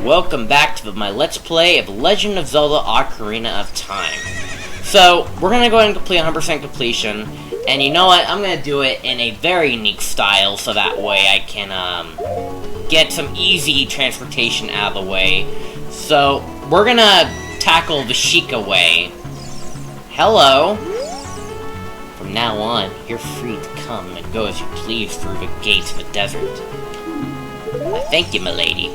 welcome back to my Let's Play of Legend of Zelda Ocarina of Time. So, we're gonna go ahead and complete 100% completion, and you know what, I'm gonna do it in a very unique style, so that way I can, get some easy transportation out of the way. So, we're gonna tackle the Sheikah way. Hello! From now on, you're free to come and go as you please through the gates of the desert. Thank you, milady.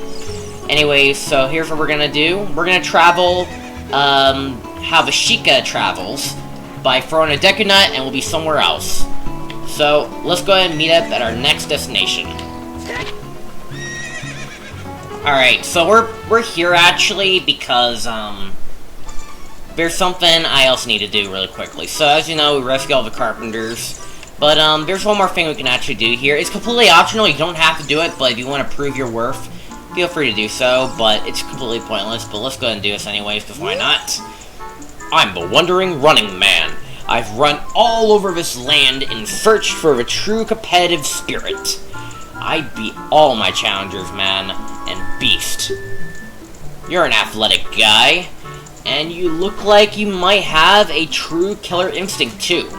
Anyways, so here's what we're gonna do. We're gonna travel, how the Sheikah travels, by throwing a Deku Nut, and we'll be somewhere else. So, let's go ahead and meet up at our next destination. Alright, so we're here, actually, because, there's something I also need to do really quickly. So, as you know, we rescue all the carpenters. But, there's one more thing we can actually do here. It's completely optional, you don't have to do it, but if you want to prove your worth, feel free to do so, but it's completely pointless. But let's go ahead and do this anyways, because why not? I'm the Wandering Running Man. I've run all over this land in search for a true competitive spirit. I beat all my challengers, man, and beast. You're an athletic guy, and you look like you might have a true killer instinct, too.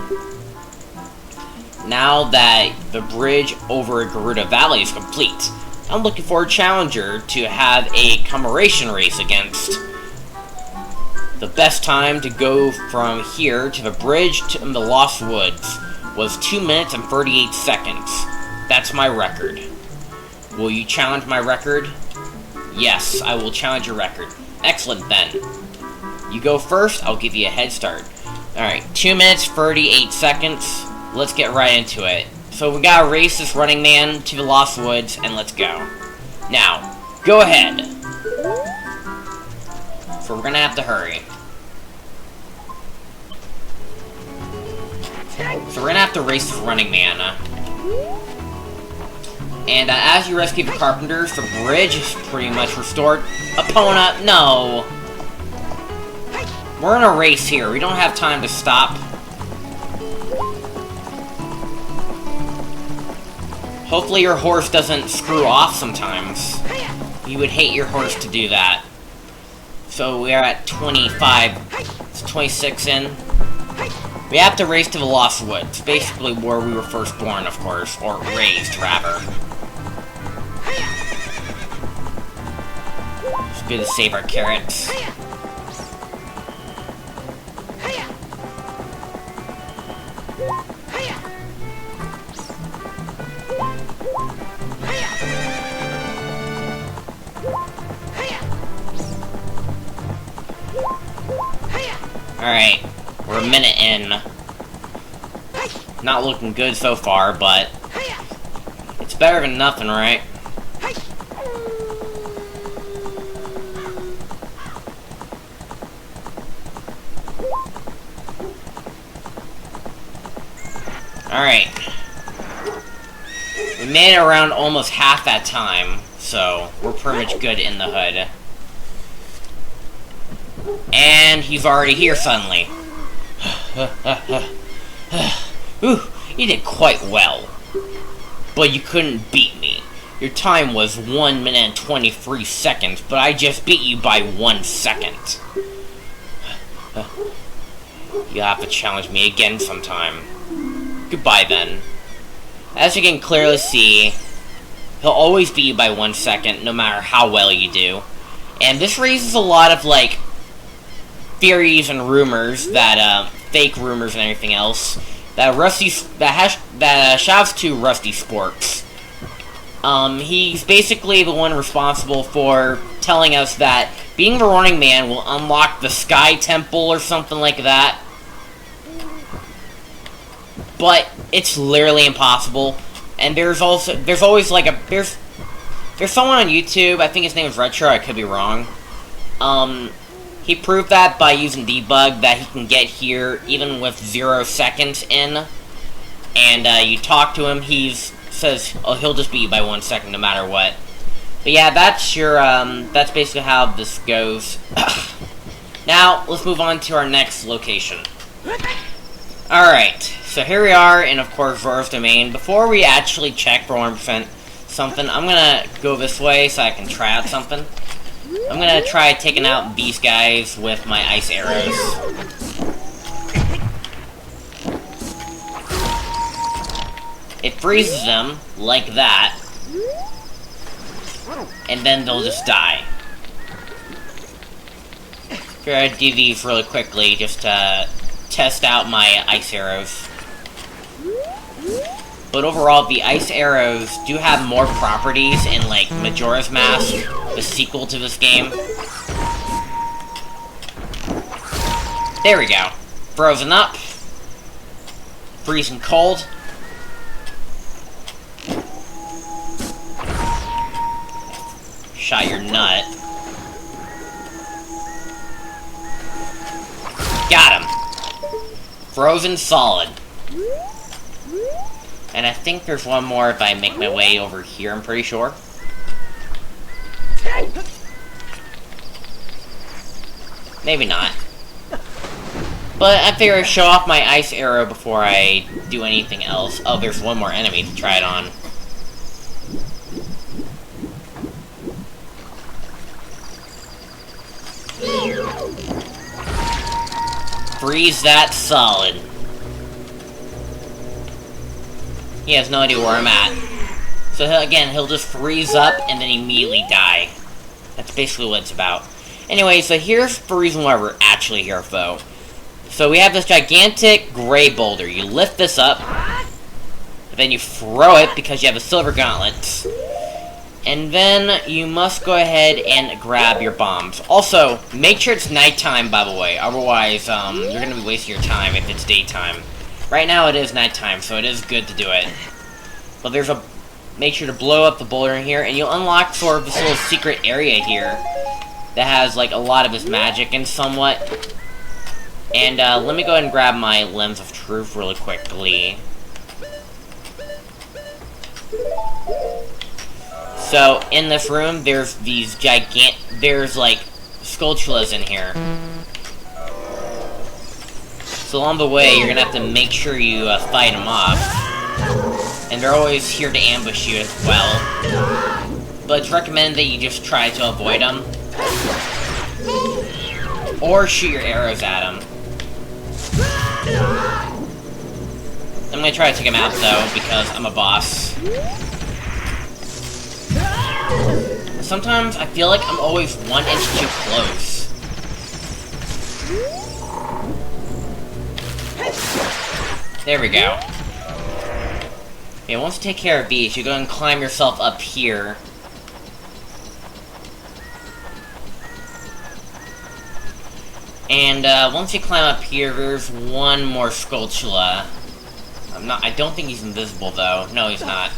Now that the bridge over Gerudo Valley is complete, I'm looking for a challenger to have a commemoration race against. The best time to go from here to the bridge to the Lost Woods was 2 minutes and 38 seconds. That's my record. Will you challenge my record? Yes, I will challenge your record. Excellent then. You go first, I'll give you a head start. Alright, 2 minutes, 38 seconds. Let's get right into it. So we gotta race this running man to the Lost Woods, and let's go. Now, go ahead. So we're gonna have to hurry. So we're gonna have to race this running man. And as you rescue the carpenters, the bridge is pretty much restored. Epona, no! We're in a race here, we don't have time to stop. Hopefully your horse doesn't screw off sometimes. You would hate your horse to do that. So we are at 25. It's 26 in. We have to race to the Lost Woods. Basically where we were first born, of course. Or raised, rather. It's good to save our carrots. Alright, we're a minute in. Not looking good so far, but it's better than nothing, right? Alright. We made it around almost half that time, so we're pretty much good in the hood. And he's already here suddenly. Ooh, you did quite well. But you couldn't beat me. Your time was 1 minute and 23 seconds, but I just beat you by 1 second. You'll have to challenge me again sometime. Goodbye then. As you can clearly see, he'll always beat you by 1 second, no matter how well you do. And this raises a lot of, like, theories and rumors that, fake rumors and everything else, that shouts to Rusty Sporks. He's basically the one responsible for telling us that being the Running Man will unlock the Sky Temple or something like that. But it's literally impossible. And there's always like there's someone on YouTube, I think his name is Retro, I could be wrong. He proved that by using debug, that he can get here even with 0 seconds in. And you talk to him, he says, oh, he'll just beat you by 1 second no matter what. But yeah, that's basically how this goes. Now, let's move on to our next location. Alright, so here we are in, of course, Zora's Domain. Before we actually check for 100% something, I'm gonna go this way so I can try out something. I'm gonna try taking out these guys with my ice arrows. It freezes them, like that. And then they'll just die. Here, I do these really quickly, just to test out my ice arrows. But overall, the ice arrows do have more properties in, like, Majora's Mask, the sequel to this game. There we go. Frozen up. Freezing cold. Shot your nut. Got him. Frozen solid. And I think there's one more if I make my way over here, I'm pretty sure. Maybe not. But I figure I'd show off my ice arrow before I do anything else. Oh, there's one more enemy to try it on. Freeze that solid. He has no idea where I'm at. So again, he'll just freeze up and then immediately die. That's basically what it's about. Anyway, so here's the reason why we're actually here, though. So we have this gigantic gray boulder. You lift this up, then you throw it because you have a silver gauntlet. And then you must go ahead and grab your bombs. Also, make sure it's nighttime, by the way. Otherwise, you're going to be wasting your time if it's daytime. Right now it is nighttime, so it is good to do it. But there's a... Make sure to blow up the boulder in here, and you'll unlock sort of this little secret area here that has, like, a lot of his magic and somewhat. And, let me go ahead and grab my Lens of Truth really quickly. So, in this room, there's these there's, like, Skulltulas in here. So along the way, you're gonna have to make sure you fight them off. And they're always here to ambush you as well. But it's recommended that you just try to avoid them. Or shoot your arrows at them. I'm gonna try to take him out, though, because I'm a boss. Sometimes I feel like I'm always 1 inch too close. There we go. Okay, once you take care of these, you go and climb yourself up here. And once you climb up here, there's one more Skulltula. I don't think he's invisible, though. No, he's not.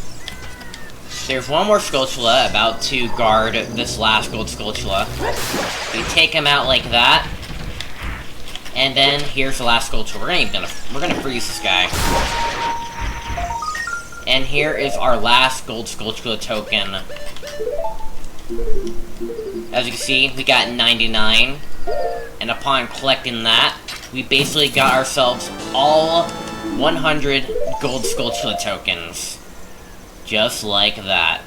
There's one more Skulltula about to guard this last gold Skulltula. You take him out like that. And then here's the last Skulltula. We're gonna freeze this guy. And here is our last gold Skulltula token. As you can see, we got 99. And upon collecting that, we basically got ourselves all 100 gold Skulltula tokens. Just like that.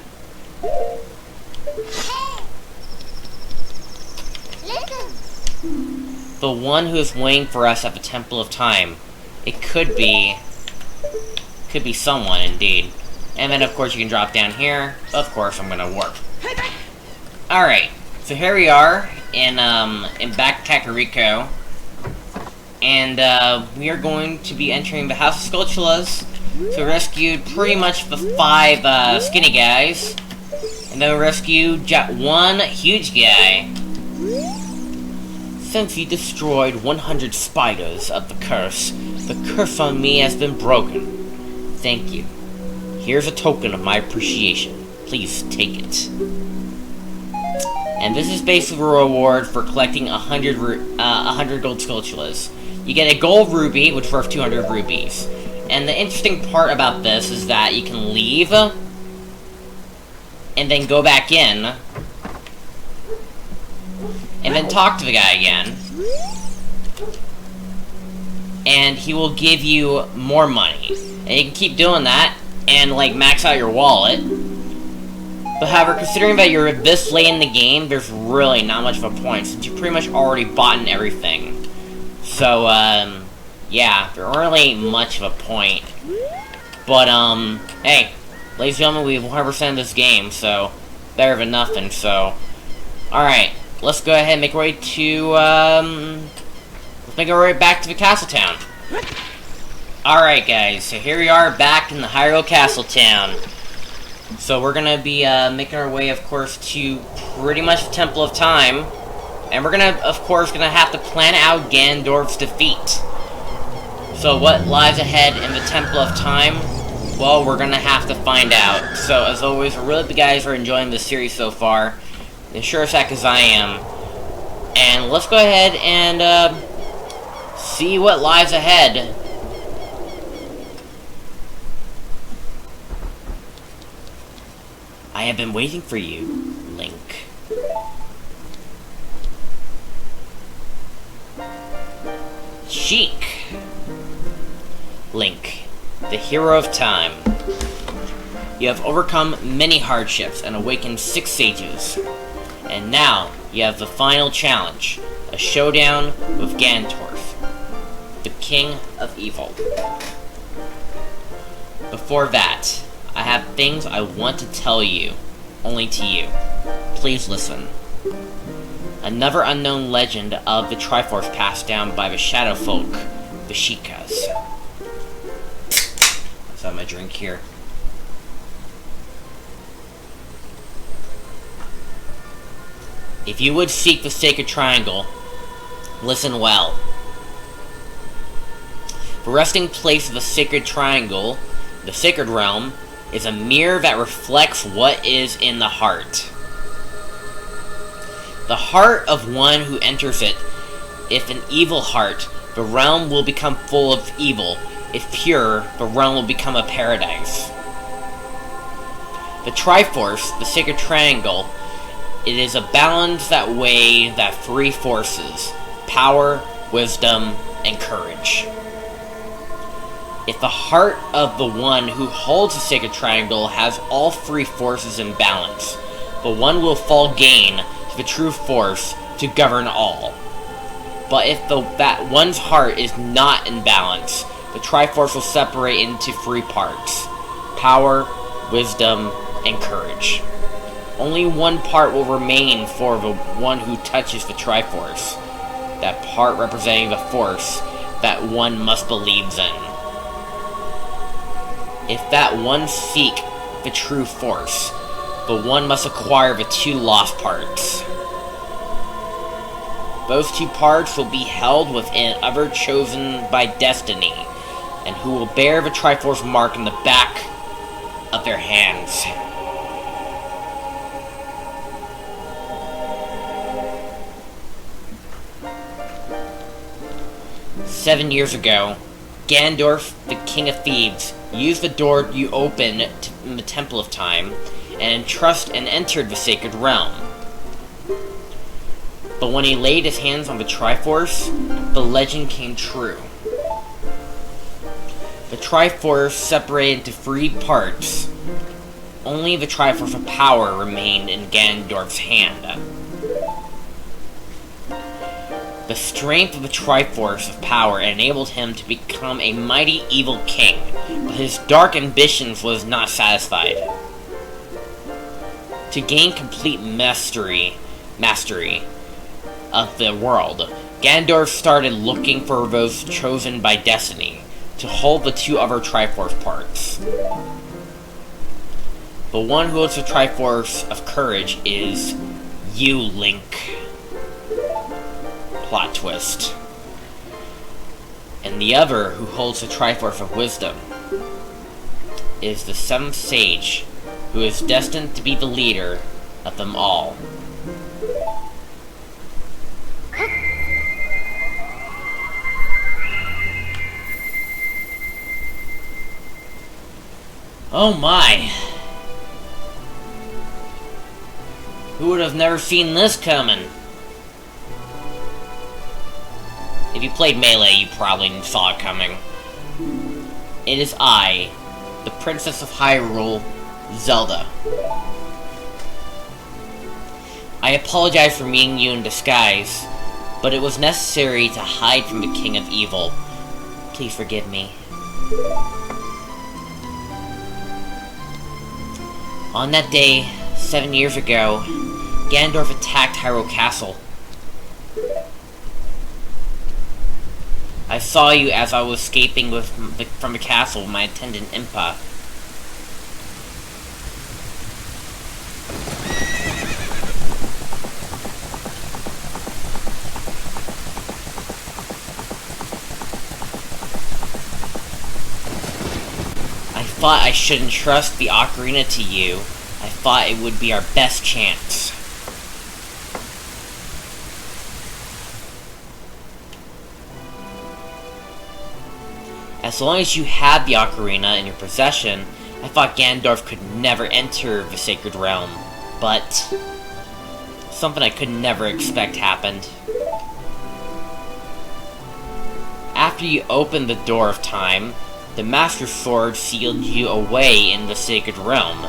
The one who is waiting for us at the Temple of Time. It could be someone, indeed. And then, of course, you can drop down here. Of course, I'm gonna warp. Alright, so here we are in back Kakariko. And, we are going to be entering the House of Skulltulas. So we rescued pretty much the 5, skinny guys. And then we rescued one huge guy. Since you destroyed 100 spiders of the curse on me has been broken. Thank you. Here's a token of my appreciation. Please take it. And this is basically a reward for collecting 100 gold Skulltulas. You get a gold ruby, which is worth 200 rubies. And the interesting part about this is that you can leave, and then go back in, and then talk to the guy again. And he will give you more money. And you can keep doing that, and, like, max out your wallet. But however, considering that you're this late in the game, there's really not much of a point, since you pretty much already bought in everything. So, yeah, there aren't really much of a point. But, hey, ladies and gentlemen, we've 100% this game, so better than nothing, so... Alright, let's go ahead and make our way to, let's make our way back to the Castle Town. Alright, guys, so here we are back in the Hyrule Castle Town. So we're gonna be, making our way, of course, to pretty much the Temple of Time. And we're gonna, of course, have to plan out Ganondorf's defeat. So what lies ahead in the Temple of Time? Well, we're gonna have to find out. So, as always, I really hope you guys are enjoying this series so far. And sure as heck as I am. And let's go ahead and, see what lies ahead. I have been waiting for you, Link. Sheik. Link, the hero of time. You have overcome many hardships and awakened 6 sages. And now, you have the final challenge, a showdown with Ganondorf, the King of Evil. Before that, I have things I want to tell you, only to you. Please listen. Another unknown legend of the Triforce passed down by the Shadow Folk, the Sheikahs. Let's have my drink here. If you would seek the Sacred Triangle, listen well. The resting place of the Sacred Triangle, the Sacred Realm, is a mirror that reflects what is in the heart. The heart of one who enters it, if an evil heart, the realm will become full of evil. If pure, the realm will become a paradise. The Triforce, the Sacred Triangle, it is a balance that way that 3 forces: power, wisdom, and courage. If the heart of the one who holds the Sacred Triangle has all 3 forces in balance, the one will fall gain to the true force to govern all. But if that one's heart is not in balance, the Triforce will separate into 3 parts: power, wisdom, and courage. Only one part will remain for the one who touches the Triforce, that part representing the force that one must believe in. If that one seek the true force, the one must acquire the 2 lost parts. Those 2 parts will be held within other chosen by destiny, and who will bear the Triforce mark in the back of their hands. "7 years ago, Ganondorf, the King of Thieves, used the door you opened in the Temple of Time and entered the Sacred Realm. But when he laid his hands on the Triforce, the legend came true. The Triforce separated into 3 parts. Only the Triforce of Power remained in Ganondorf's hand. The strength of the Triforce of Power enabled him to become a mighty evil king, but his dark ambitions was not satisfied. To gain complete mastery of the world, Ganondorf started looking for those chosen by destiny to hold the 2 other Triforce parts. The one who holds the Triforce of Courage is you, Link. Plot twist. And the other who holds the Triforce of Wisdom is the 7th Sage, who is destined to be the leader of them all. Oh my! Who would have never seen this coming? If you played Melee, you probably saw it coming. It is I, the Princess of Hyrule, Zelda. I apologize for meeting you in disguise, but it was necessary to hide from the King of Evil. Please forgive me. On that day, 7 years ago, Ganondorf attacked Hyrule Castle. I saw you as I was escaping from the castle with my attendant Impa. I thought I shouldn't trust the Ocarina to you. I thought it would be our best chance. As long as you had the Ocarina in your possession, I thought Ganondorf could never enter the Sacred Realm. But something I could never expect happened. After you opened the Door of Time, the Master Sword sealed you away in the Sacred Realm.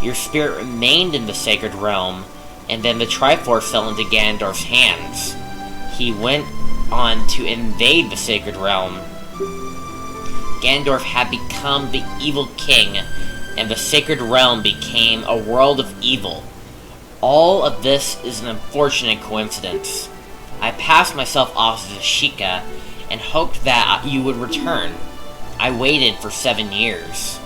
Your spirit remained in the Sacred Realm, and then the Triforce fell into Ganondorf's hands. He went on to invade the Sacred Realm. Ganondorf had become the Evil King, and the Sacred Realm became a world of evil. All of this is an unfortunate coincidence. I passed myself off as a Sheikah, and hoped that you would return. I waited for 7 years.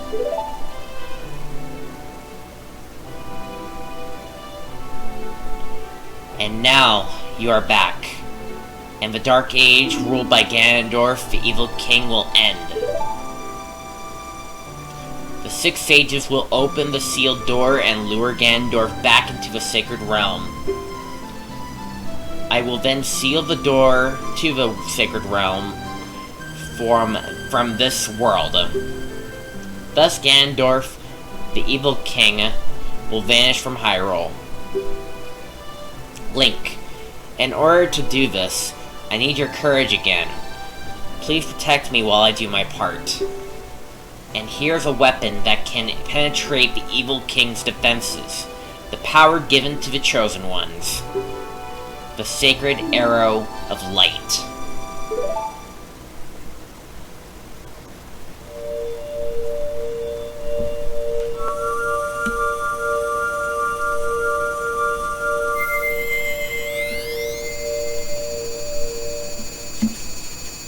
And now, you are back. And the Dark Age, ruled by Ganondorf, the Evil King, will end. The 6 sages will open the sealed door and lure Ganondorf back into the Sacred Realm. I will then seal the door to the Sacred Realm from this world. Thus Ganondorf, the Evil King, will vanish from Hyrule. Link, in order to do this, I need your courage again. Please protect me while I do my part. And here's a weapon that can penetrate the Evil King's defenses. The power given to the Chosen Ones. The Sacred Arrow of Light.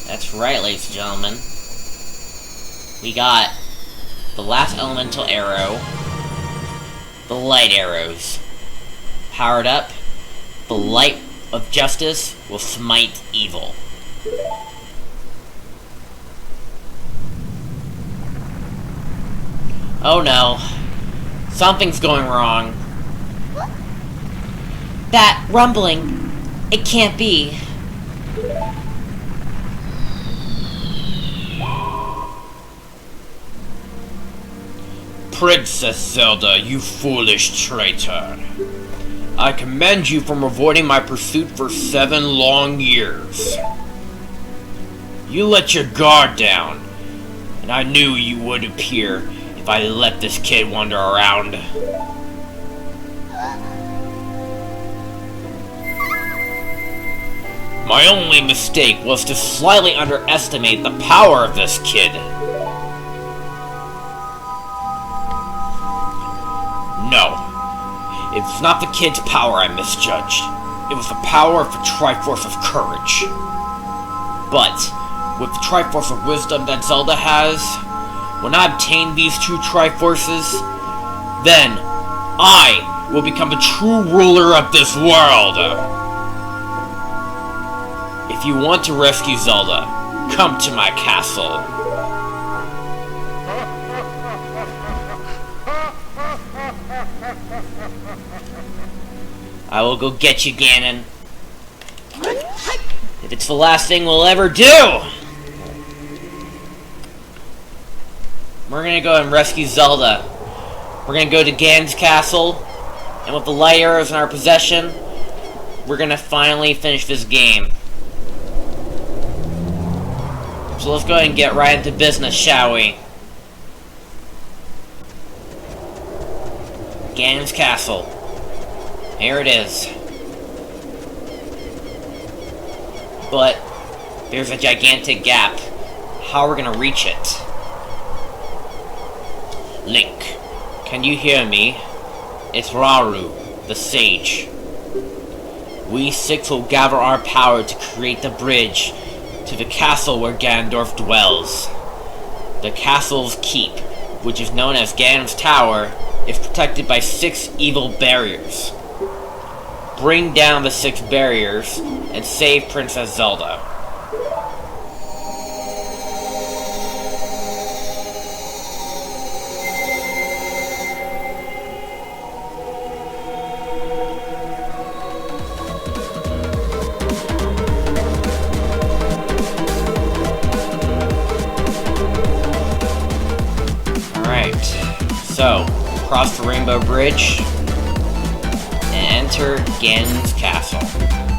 That's right, ladies and gentlemen. We got the last elemental arrow, the light arrows. Powered up, the light of justice will smite evil. Oh no. Something's going wrong. That rumbling. It can't be. Princess Zelda, you foolish traitor. I commend you from avoiding my pursuit for 7 long years. You let your guard down, and I knew you would appear if I let this kid wander around. My only mistake was to slightly underestimate the power of this kid. No. It was not the kid's power I misjudged. It was the power of the Triforce of Courage. But, with the Triforce of Wisdom that Zelda has, when I obtain these 2 Triforces, then I will become the true ruler of this world. If you want to rescue Zelda, come to my castle. I will go get you, Ganon. If it's the last thing we'll ever do! We're gonna go and rescue Zelda. We're gonna go to Ganon's castle, and with the light arrows in our possession, we're gonna finally finish this game. So let's go ahead and get right into business, shall we? Ganon's castle. Here it is. But there's a gigantic gap. How are we gonna reach it? Link, can you hear me? It's Rauru, the sage. We six will gather our power to create the bridge to the castle where Ganondorf dwells. The castle's keep, which is known as Ganon's Tower, is protected by 6 evil barriers. Bring down the 6 barriers and save Princess Zelda. So, cross the Rainbow Bridge and enter Ganon's castle.